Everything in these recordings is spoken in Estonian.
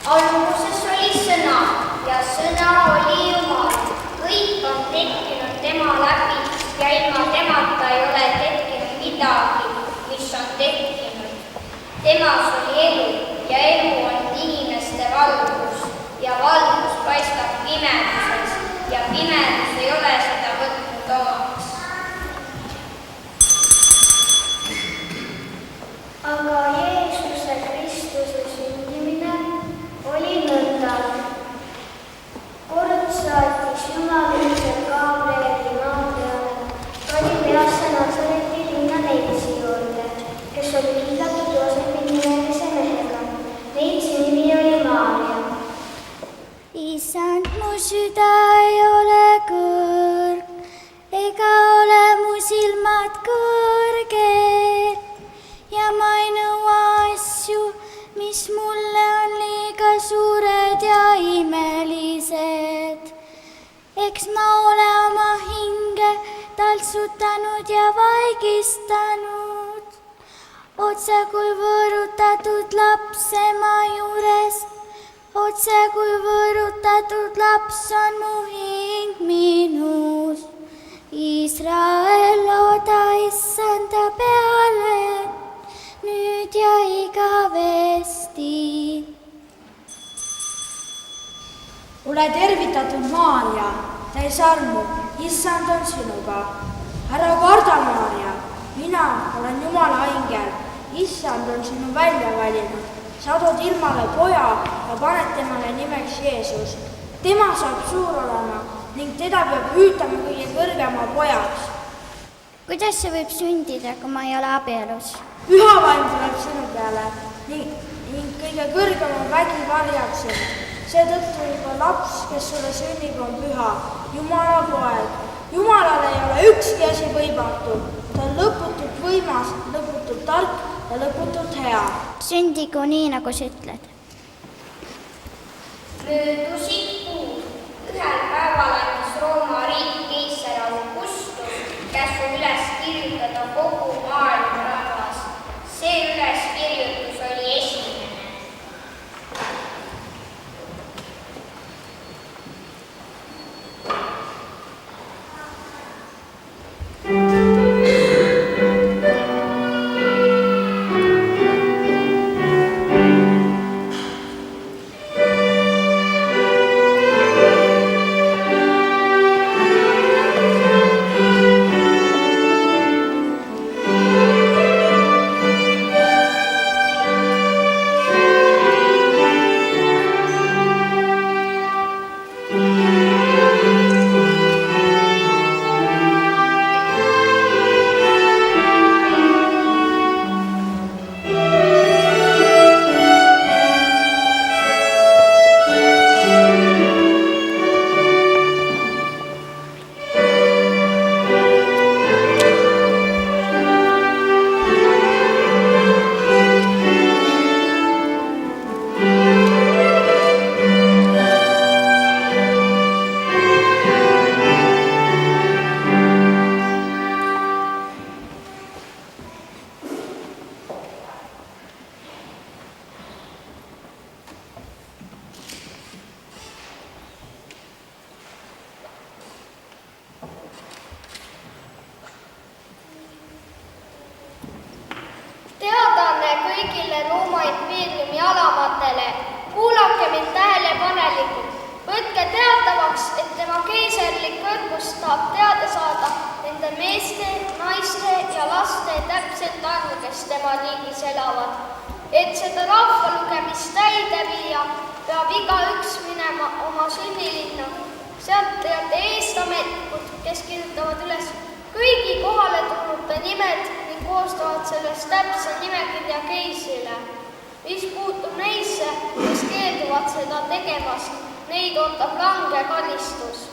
Alguses oli sõna ja sõna oli Jumal. Kõik on tekkinud tema läbi ja ilma temata ei ole tekkinud midagi, mis on tekkinud. Temas oli elu ja elu on inimeste valgus ja valgus paistab pimeduses ja pimedus ei ole seda võtnud omaks. Aga Jeesuse Kristuse sündimine oli nõnda. Kord saatis Jumal üldsel Gabrieli Maarjale Galileasse Nazareti linna Neitsi juurde, kes oli kiidetud Joosepi nimelise mehega. Neitsi nimi oli Maarja. Issand, mu süda ei ole kõrg, ega ole mu silmad kõrgel ja ma ei nõua asju, mis mulle on liiga suured ja imelised. Eks ma ole oma hinge taltsutanud ja vaigistanud, otse kui võõrutatud laps ema juures, otse kui võõrutatud laps on mu hing minus. Iisrael, looda Issanda peale, nüüd ja igavesti. Ole tervitatud, Maarja, täis armu, Issand on sinuga. Ära karda, Maarja, mina olen Jumala ingel, Issand on sinu välja valinud. Sa tood ilmale poja ja paned temale nimeks Jeesus. Tema saab suur olema ning teda peab hüütama kõige kõrgema pojaks. Kuidas see võib sündida, kui ma ei ole abielus? Püha vaim tuleb sinu peale ning kõige kõrgema vägi varjab sind. Seetõttu juba laps, kes sulle sünnib, on püha, Jumala poeg. Jumalal ei ole ükski asi võimatu. Ta on lõputult võimas, lõputult tark ja lõputult hea. Sündigu nii, nagu sa ütled. Möödusid kuud. Ühel päeval andis Rooma riik keisar Augustus käsu üles kirjutada kogu maailma rahvas. See üleskirjutus oli esimene. Teadaanne kõigile Rooma impeeriumi alamatele, kuulake mind tähelepanelikult. Võtke teatavaks, et tema keisarlik kõrgus tahab teada saada nende meeste, naiste ja laste täpset arvu, kes tema riigis elavad. Et seda rahvalugemist täide viia, peab igaüks minema oma sünnilinna. Sealt teate eestametnikud, kes kirjutavad üles kõigi kohale tulnute nimed ning koostavad sellest täpse nimekirja keisrile. Mis puutub neisse, kes keelduvad seda tegemast, neid ootab range karistus.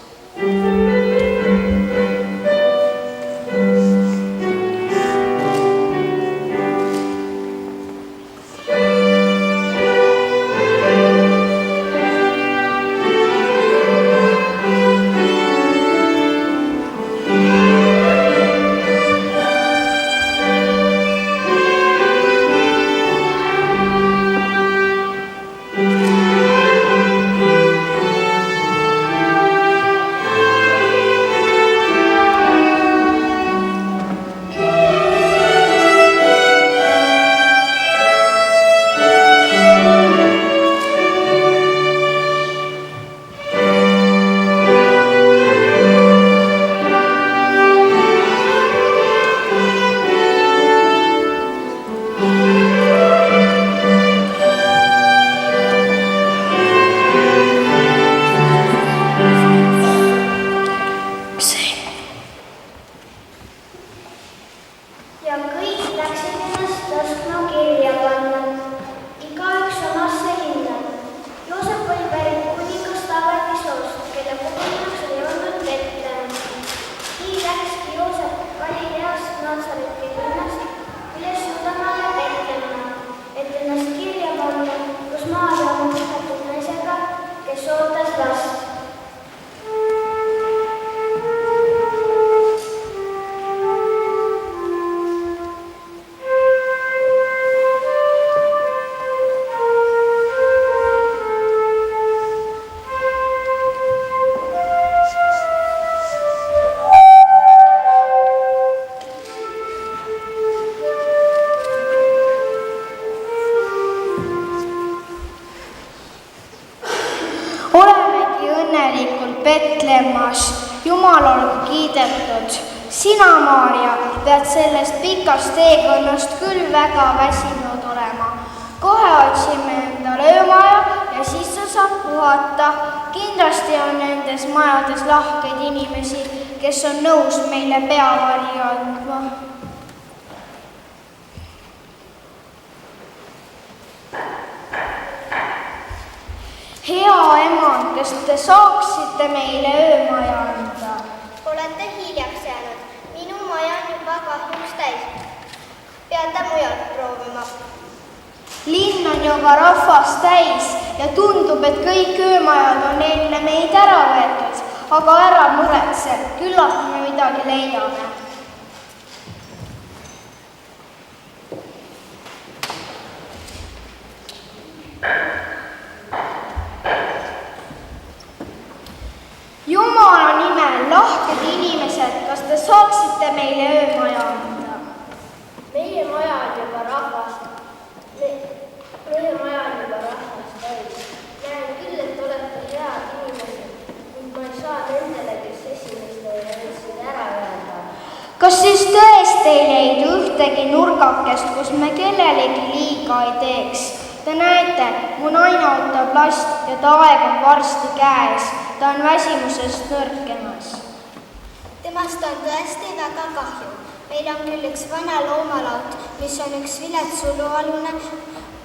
Ja kõik läksid ennast laskma kirja panna. Igaüks omasse linna. Joosep oli pärit kuningas Taaveti soost, kelle kuningas oli olnud Betlehem. Nii läkski Joosep Galileast Natsareti linnast üles Judamaale Betlehenna, et ennast kirja panna koos Maarja oma mõistetud naisega, kes ootas last. Olemegi õnnelikult Betlemmas, Jumal olgu kiidetud. Sina, Maarja, pead sellest pikast teekonnast küll väga väsinud olema. Kohe otsime endale öömaja ja siis sa saad puhata. Kindlasti on nendes majades lahkeid inimesi, kes on nõus meile peavari andma. Hea emand, kas te saaksite meile öömaja anda? Olete hiljaks jäänud. Minu maja on juba kahjuks täis. Peate mujalt proovima. Linn on juba rahvast täis ja tundub, et kõik öömajad on enne meid ära võetud. Aga ära muretse, küllap me midagi leiame. Jumala nimel, lahked inimesed, kas te saaksite meile öömaja anda? Meie maja on juba rahvast. Meie maja on juba rahvast täis. Näen küll, et olete head inimesed, kuid ma ei saa nendele, kes esimestele võtsid ära öelda. Kas siis tõesti ei leidu ühtegi nurgakest, kus me kellelegi liiga ei teeks? Te näete, mu naine ootab last ja ta aeg on varsti käes. Ta on väsimusest nõrkemas. Temast on tõesti väga kahju. Meil on küll üks vana loomalaut, mis on üks vilets sulualune,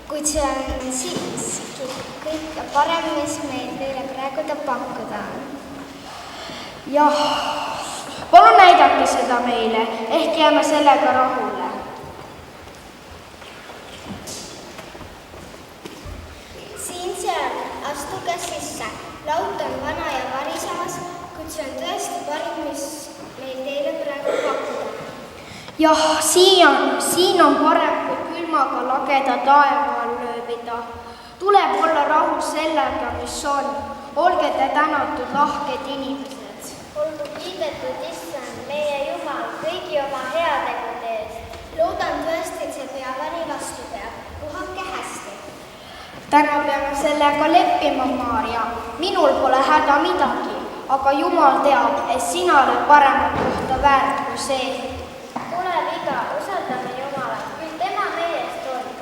kuid see on siiski kõige parem, mis meil teile praegu pakkuda on. Jah, palun näidake seda meile, ehk jääme sellega rahule. Siin-seal, astuge sisse. Laut on vana ja varisemas, kuid see on tõesti parim, mis meil teile praegu pakkuda. Jah, siin on parem kui külmaga lageda taeva all lööbida. Tuleb olla rahul sellega, mis on. Olge te tänatud, lahked inimesed. Olgu kiidetud issand, meie Jumal, kõigi oma heategude eest. Loodan tõesti, et see peavari vastu peab. Puhake hästi. Täna peame sellega leppima, Maarja. Minul pole häda midagi, aga Jumal teab, et sina oled paremat kohta väärt kui see. Pole viga, usaldame Jumalat, küll tema meie eest hoolib.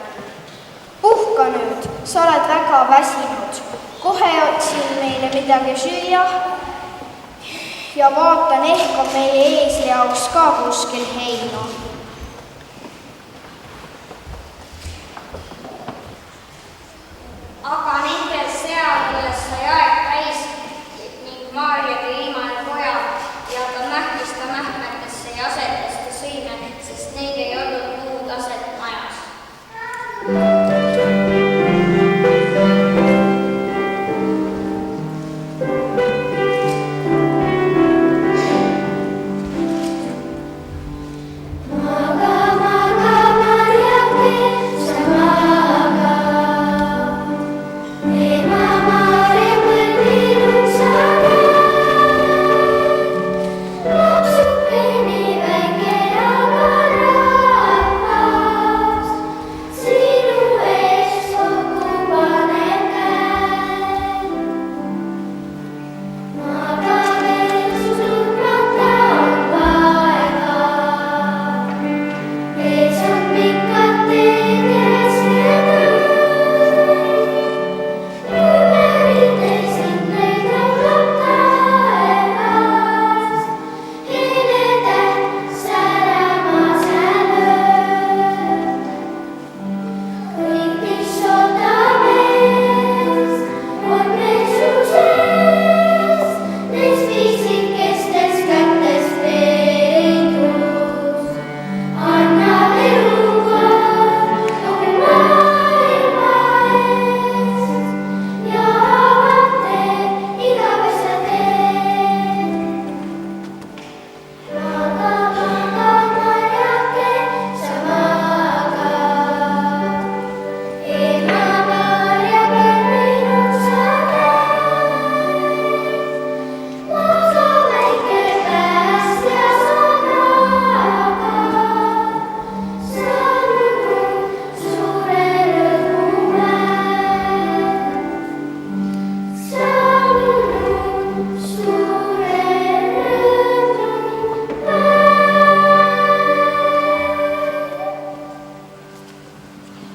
Puhka nüüd, sa oled väga väsinud. Kohe otsin meile midagi süüa ja vaatan, ehk on meie eesli jaoks ka kuskil heina. Aga nendel sealjuures sai aeg täis ning Maarja tõi ilma ja poja ja ta mähkis ta mähkmetesse ja asetas ta sõime, sest neil ei olnud muud aset majas. Ma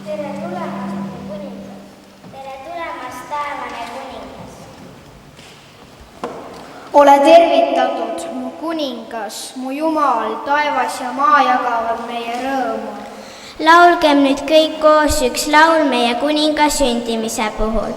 tere tulemast, mu kuningas. tere tulemast, taevane kuningas. ole tervitatud, mu kuningas, mu Jumal, taevas ja maa jagavad meie rõõmu. laulgem nüüd kõik koos üks laul meie kuninga sündimise puhul.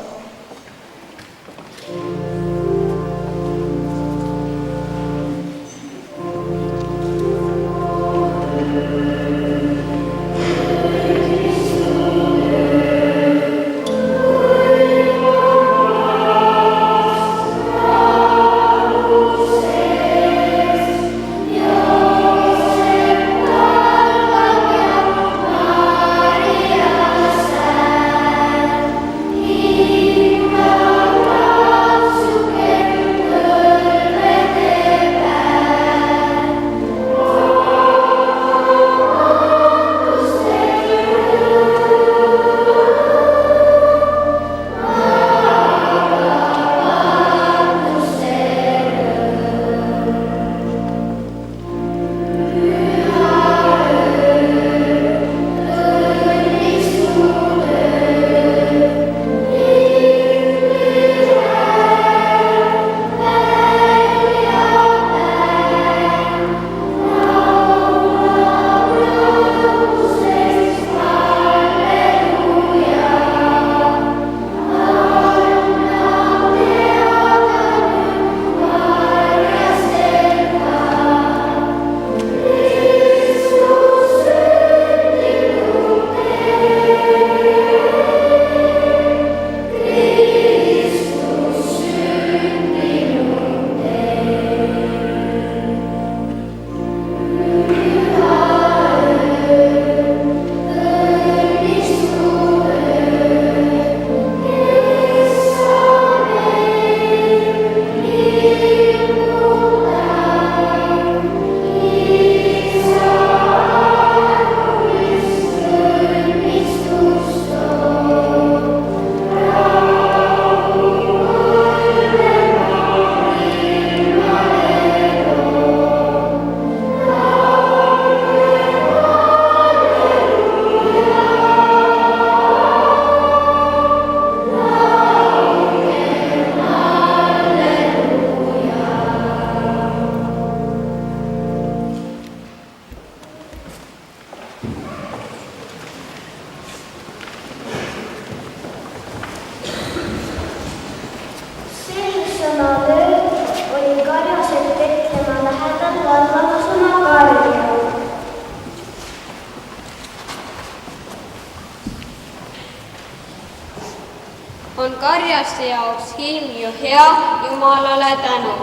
on karjaste jaoks ilm ju hea, Jumalale tänu.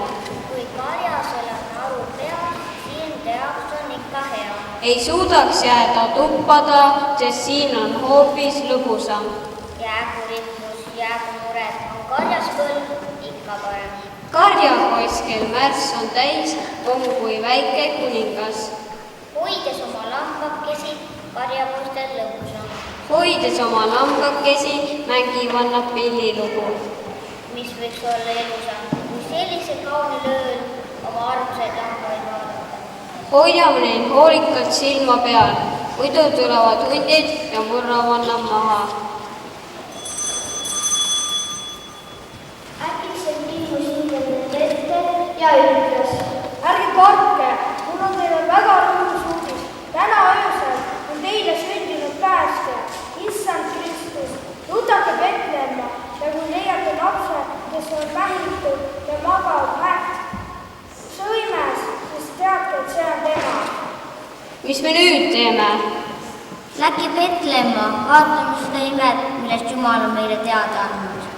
kui karjasel on aru pea, ilm jaoks on ikka hea. ei suudaks jääda tuppada, sest siin on hoopis lõbusam. jäägu rikkus, jäägu mured, on karjas põlv ikka parem. karjapoiss, kel märss on täis, on kui väike kuningas. hoides oma lambakesi, karjapoistel lõbusam. hoides oma lambakesi, mängivad nad pillilugu. mis võiks olla elusam, kui sellise kaunil ööl oma armsaid lambaid vaadata. hoiame neil hoolikalt silma peal, muidu tulevad hundid ja murravad nad maha. äkitselt ilmus hinged nende ette ja ütles: ärge kartke, mul on teile väga rõõmus uudis. täna öösel on teile sündinud päästja, issand Kristus. rutake Betlemma ja kui leiate lapse, kes on vähitud ja magab sõimes, siis teadke, et see on tema. mis me nüüd teeme? Läki Betlemma, vaatame seda imet, millest Jumal on meile teada andnud.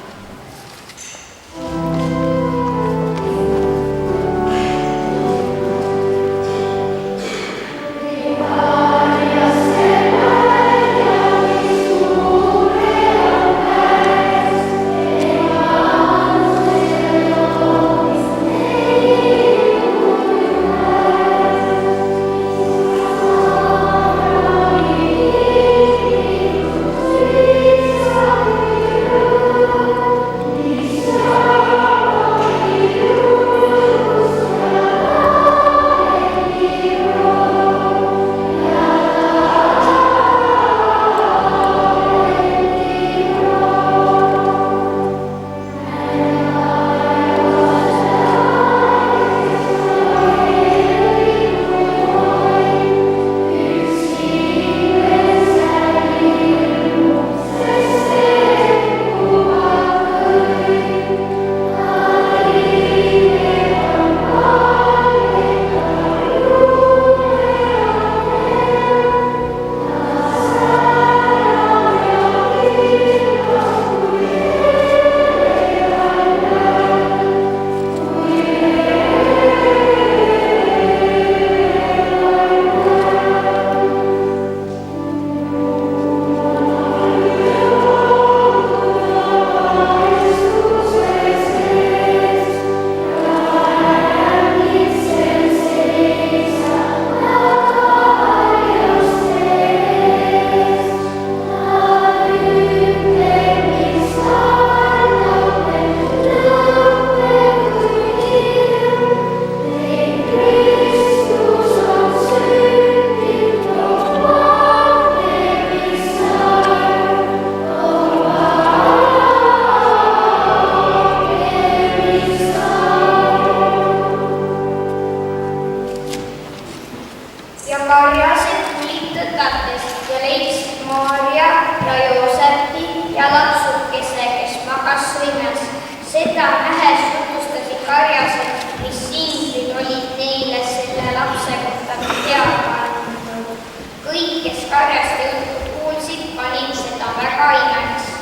Maarja ja Joosepi ja lapsukese, kes magas sõimes. Seda nähes jutlustasid karjased, mis inglid olid neile selle lapse kohta teada andnud. Kõik, kes karjast juttu kuulsid, panid seda väga imeks.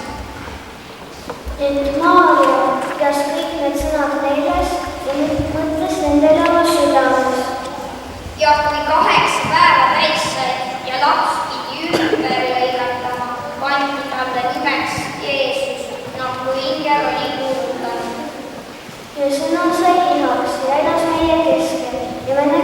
Ent Maarja pidas kõik need sõnad meeles ja mõtles nendele oma südames. Ja kui 8 päeva täis sai ja laps pidi ümber lõigatama, pandi talle nimeks Jeesus, nagu ingel oli kuulutanud. Ja sõna sai lihaks ja elas meie keskel ja me